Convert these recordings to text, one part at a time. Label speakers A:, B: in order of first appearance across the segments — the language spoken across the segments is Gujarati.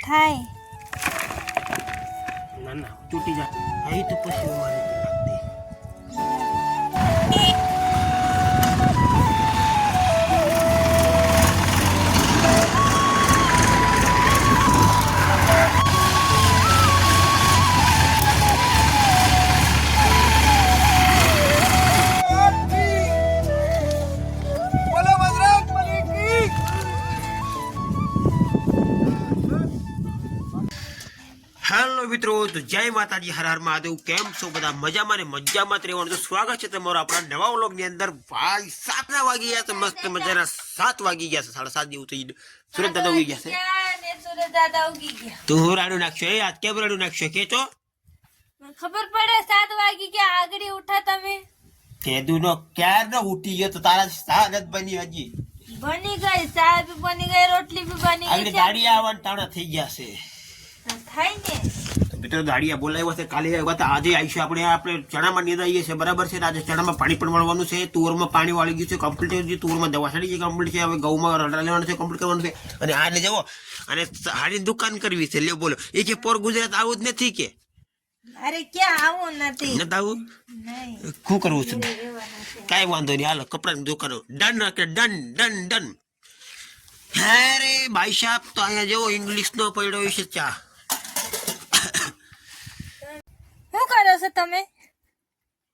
A: થાય.
B: ના ના તૂટી જા. અહીં તો પછી મારે નાખ દે. હેલો મિત્રો, તો જય માતાજી, હર હર મહાદેવ. કેમ છો બધા? મજામાં ને મજામાં જ રહેવાનું. તો સ્વાગત છે તમારું આપણા નવા વ્લોગની અંદર. ભાઈ 7 વાગી ગયા તો મસ્ત મજાના 7 વાગી ગયા છે, 7:30 જેવું થઈ ગયું. સુરત દાદા ઉગી ગયા છે. તું હું રાડું નાખશો? એ આજ કેમ રાડું નાખશો કે તો
A: ખબર પડે 7 વાગી ગયા આગળ ઉઠા તમે.
B: કેદું નો ક્યાર નો ઉઠી ગયો તો તારા શાક જ બની હજી
A: બની ગઈ, ચા બી બની ગઈ, રોટલી બી બની
B: આગળ
A: ગઈ.
B: ગાડી આવવાના ટાણા થઈ ગયા છે.
A: થાય ને
B: મિત્રો દાડિયા બોલાવ્યા છે, કાલે આવ્યા હતા, આજે આવીશું. આપણે ચણામાં નિદાઈએ છે, બરાબર છે. આજે ચણામાં પાણી પણ વાળવાનું છે. તુરમાં પાણી વાળી ગયું છે કમ્પ્લીટ. તુરમાં દવા છડી ગઈ કમ્પ્લીટ છે. હવે ઘઉંમાં રડા લેવાનું છે, કમ્પ્લીટ કરવાનું છે. અને આને જવો અને હાડીની દુકાન કરવી છે. લ્યો બોલો, એ કે પોર ગુજરાત આવું જ નથી કે?
A: અરે ક્યાં આવું નથી.
B: નથી આવું?
A: નહીં,
B: શું કરવું છે? કાંઈ વાંધો નહીં, હાલો કપડાની દુકાનો ડન. Done done done. અરે ભાઈ સાહેબ, તો અહીંયા જેવો ઇંગ્લિશ નો પડ્યો છે ચા.
A: શું કરો છો તમે?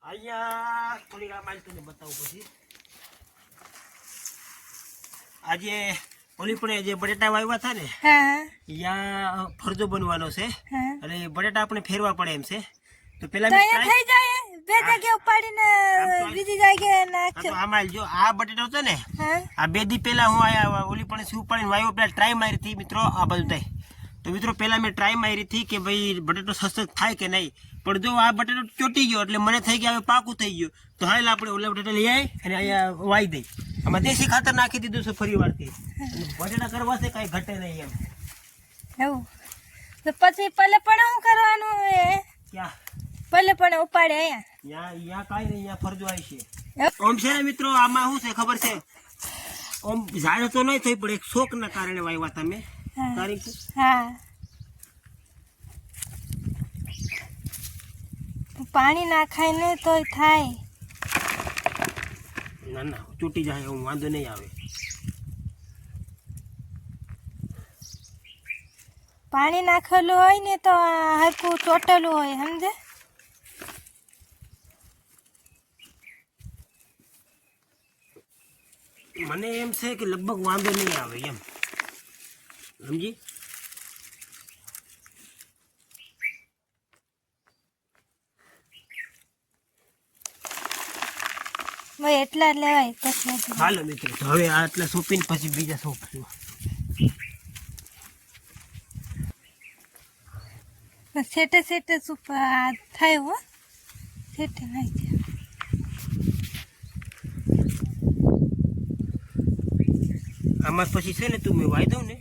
B: અહીંયા થોડી વાર મારી તને બતાવું પછી. આજે ઓલી પણ જે બટેટા વાવ્યા હતા ને,
A: હા
B: ત્યાં ફરજો બનવાનો છે.
A: હા,
B: અને બટેટા આપણે ફેરવા પડે એમ છે. તો પેલા
A: તો અહીંયા થઈ જાય. બે જગ્યાએ ઉપાડીને બીજી જગ્યાએ નાખજો.
B: આમાં જો આ બટેટો છે ને,
A: હા,
B: આ 2 દી પહેલા હું આયા ઓલી પણ શું ઉપાડીને વાવ્યો. પેલા ટ્રાય મારી હતી મિત્રો, આ બધું થાય. તો મિત્રો પેલા મેં ટ્રાય મારી હતી કે ભાઈ બટેટો સસ્તો થાય કે નહીં. પણ જો આ બટેટો ચોટી ગયો એટલે મને થઈ ગયા હવે પાકું થઈ ગયું. તો હાલ આપણે ઓલા બટેટા લઈ આવી અને અહીંયા વાઈ દઈ. આમાં દેશી ખાતર નાખી દીધું છે ફરી વારથી. બટેટા કરવા છે કાંઈ ઘટે નહીં એમ.
A: એવું તો પછી પલે પણ શું કરવાનું?
B: ક્યાં
A: પલે પણ ઉપાડે અહીંયા.
B: અહીંયા કાંઈ નહીં, અહીંયા ફરજો આવી છે. ઓમ છે ને મિત્રો, આમાં શું છે ખબર છે? ઓમ ઝાડ તો નહીં થઈ, પણ એક શોખના કારણે વાવ્યા તમે.
A: હા, પાણી નાખાય ને તોય થાય.
B: ના ના તૂટી જાય, એવું વાંધો નહીં આવે.
A: પાણી નાખેલું હોય ને તો હરખું ચોટેલું હોય, સમજે?
B: મને એમ છે કે લગભગ વાંધો નહીં આવે એમ, સમજી?
A: ભાઈ એટલા જ લેવાય પછી.
B: હાલો મિત્રો, તો હવે આટલા સોંપીને પછી બીજા સોંપશું.
A: સેટે સેટે થાય હો, સેટે નહીં.
B: આમાં પછી છે ને તું મેં વાઈ દઉં ને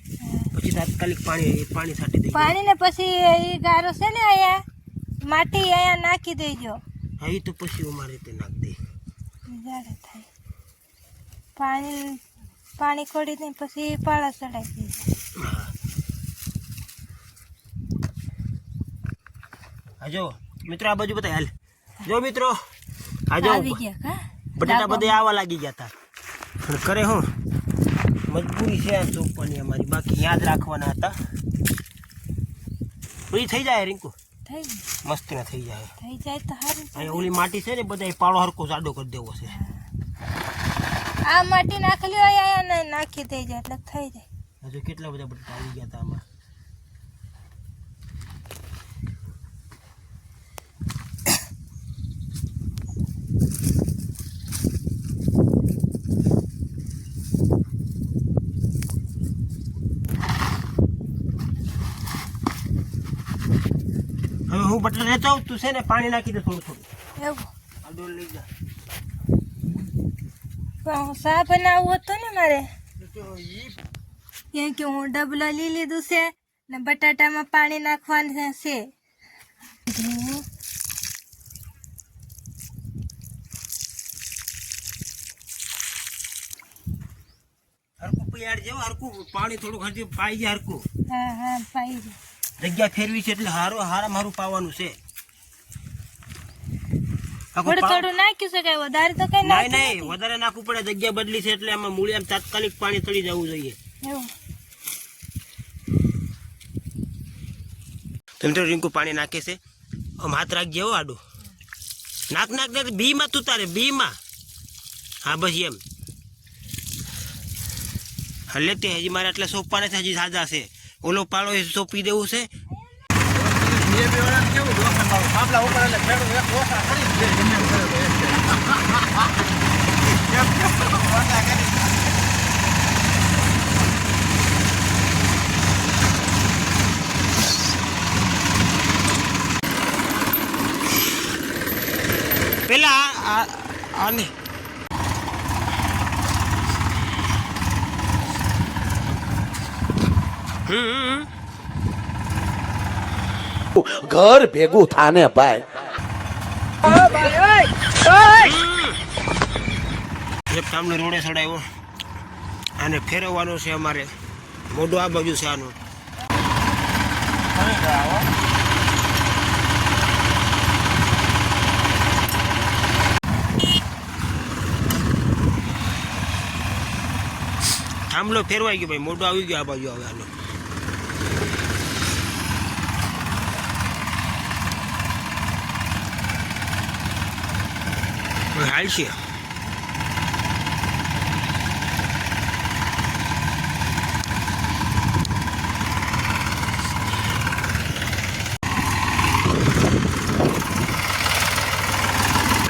B: પછી તાત્કાલિક પાણી છાંટી દઈ.
A: પાણી ને પછી એ ગારો છે ને અહીંયા માટી અહીંયા નાખી દેજો.
B: હા, એ તો પછી અમારે રીતે નાખ દે.
A: ઝાડે થાય. પાણી ખોડી દે પછી પાળા ચડાવી દેજો.
B: હા જો મિત્રો, આ બાજુ બતાય હાલ. જો મિત્રો, આ જો
A: આવી ગયા
B: બટાટા બધે આવા લાગી ગયા હતા. પણ કરે હું, મજબૂરી છે આ ચોપવાની અમારી, બાકી યાદ રાખવાના હતા. પૂરી થઈ જાય રિંકુ,
A: થઈ
B: મસ્તીમાં થઈ જાય.
A: તો સારું.
B: અહીંયા ઓલી માટી છે ને, બધા પાળો હરકો જાડો કરી દેવો છે.
A: આ માટી નાખેલી હોય અહીંયા નાખી દેજો એટલે થઈ જાય.
B: હજુ કેટલા બધા બટાટા આવી ગયા હતા આમાં. હવે હું બટાટા લેતો આવું, તું છે ને પાણી નાખી દે થોડું થોડું.
A: એવું
B: આ ડોલ લઈ જા.
A: પણ ચા બનાવવું હતું ને મારે, કેમ કે હું ડબલો લઈ લીધું છે ને બટાટામાં પાણી નાખવાનું છે.
B: યાર જેવું હરકું પાણી થોડું હરજી પાઈ જાય હરકું.
A: હા પાઈ જાય.
B: જગ્યા ફેરવી છે એટલે હારામાં હારું પાવાનું છે.
A: થોડું નાખ્યું છે કઈ વધારે તો કઈ
B: નહીં વધારે નાખવું પડે. જગ્યા બદલી છે એટલે આમાં મૂળી આમ તાત્કાલિક પાણી તળી જવું જોઈએ.
A: એવું
B: તમે તો રીંકુ પાણી નાખે છે. આમ હાથ રાખજે હો આડું. નાખ બી માં તું તારે બી માં. હા બસ એમ હલે તે હજી મારે આટલા સોંપવા નથી. હજી સાજા છે. ઓલો પાળો એ સોંપી દેવું છે. પેલા આને
C: ઘર ભેગું થાને ભાઈ.
B: એક કામનો રોડે ચડાવ્યો. આને ફેરવવાનો છે અમારે. મોઢું આ બાજુ છે આનું. થાંભલો ફેરવાઈ ગયો ભાઈ. મોઢું આવી ગયો આ બાજુ. હવે આનું હાલ છે.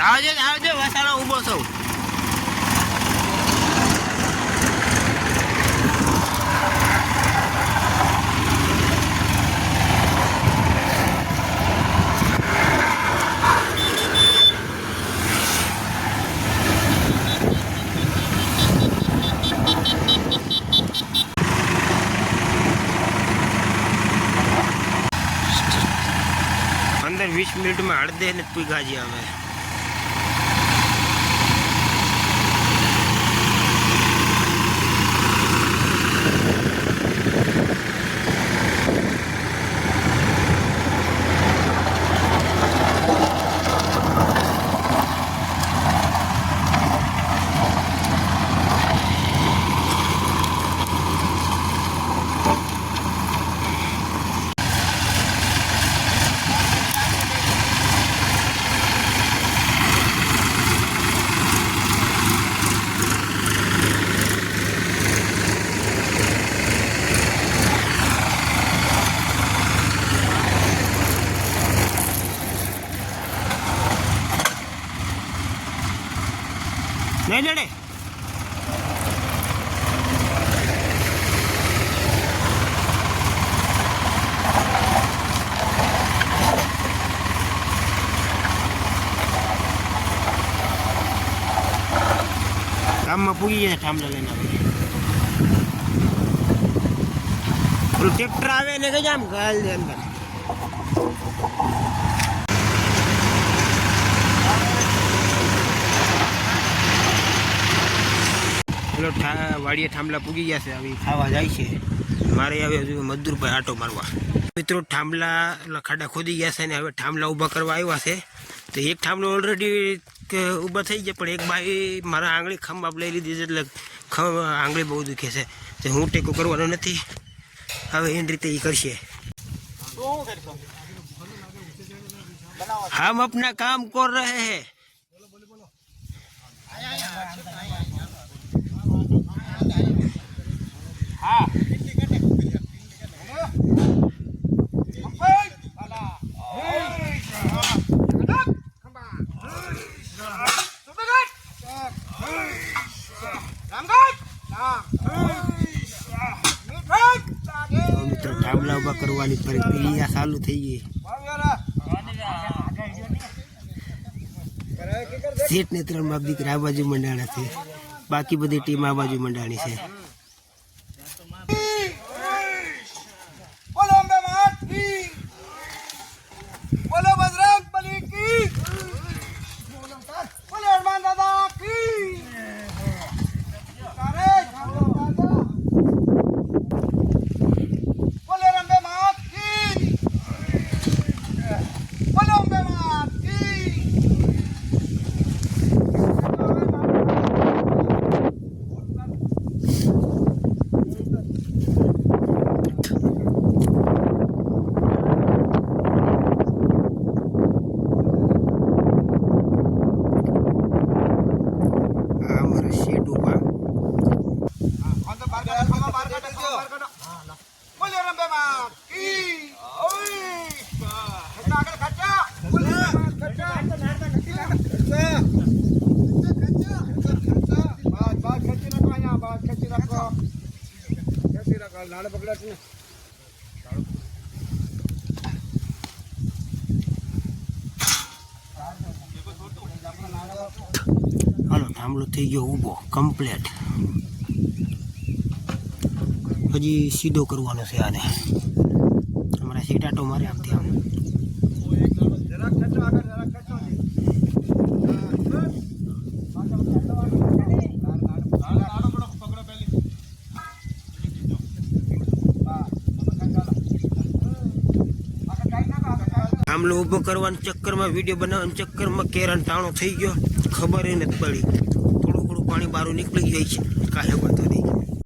B: આવજે વસાણો ઊભો છું. અંદર 20 મિનિટમાં હળદે ને પીગાજી આવે. નહીં લડે. ગામમાં પૂગી જાય થાંભલા લઈને. પેલું ટ્રેક્ટર આવે ને કઈ આમ ગાલ દે અંદર. વાડીએ થાંભલા પૂગી ગયા છે. હવે ખાવા જાય છે. મારે હવે હજુ મજદૂર પર આટો મારવા. મિત્રો થાંભલા ખાડા ખોદી ગયા છે ને હવે થાંભલા ઊભા કરવા આવ્યા છે. તો એક થાંભલો ઓલરેડી ઊભા થઈ ગયા. પણ એક ભાઈ મારા આંગળી ખંભાપ લઈ લીધી છે એટલે આંગળી બહુ દુખે છે. તો હું ટેકો કરવાનો નથી. હવે એની રીતે એ કરશે. હમ અપના કામ કર રહે હૈ. મિત્રો થાંભલા ઉભા કરવાની પ્રક્રિયા ચાલુ થઈ ગઈ. શેઠ ને 3 બાપ દીકરા આ બાજુ મંડાણા છે. બાકી બધી ટીમ આ બાજુ મંડાણી છે. હાલો થાંભલો થઈ ગયો ઊભો કમ્પ્લેટ. હજી સીધો કરવાનો છે આને. અમારા સીટાટો મારે આમથી આમ. થાંભલો ઊભો કરવાના ચક્કરમાં વિડીયો બનાવવાના ચક્કરમાં કેરાન ટાણો થઈ ગયો, ખબર નથી પડી. થોડું થોડું પાણી બહાર નીકળી જાય છે, કાંઈ વાંધો નહીં.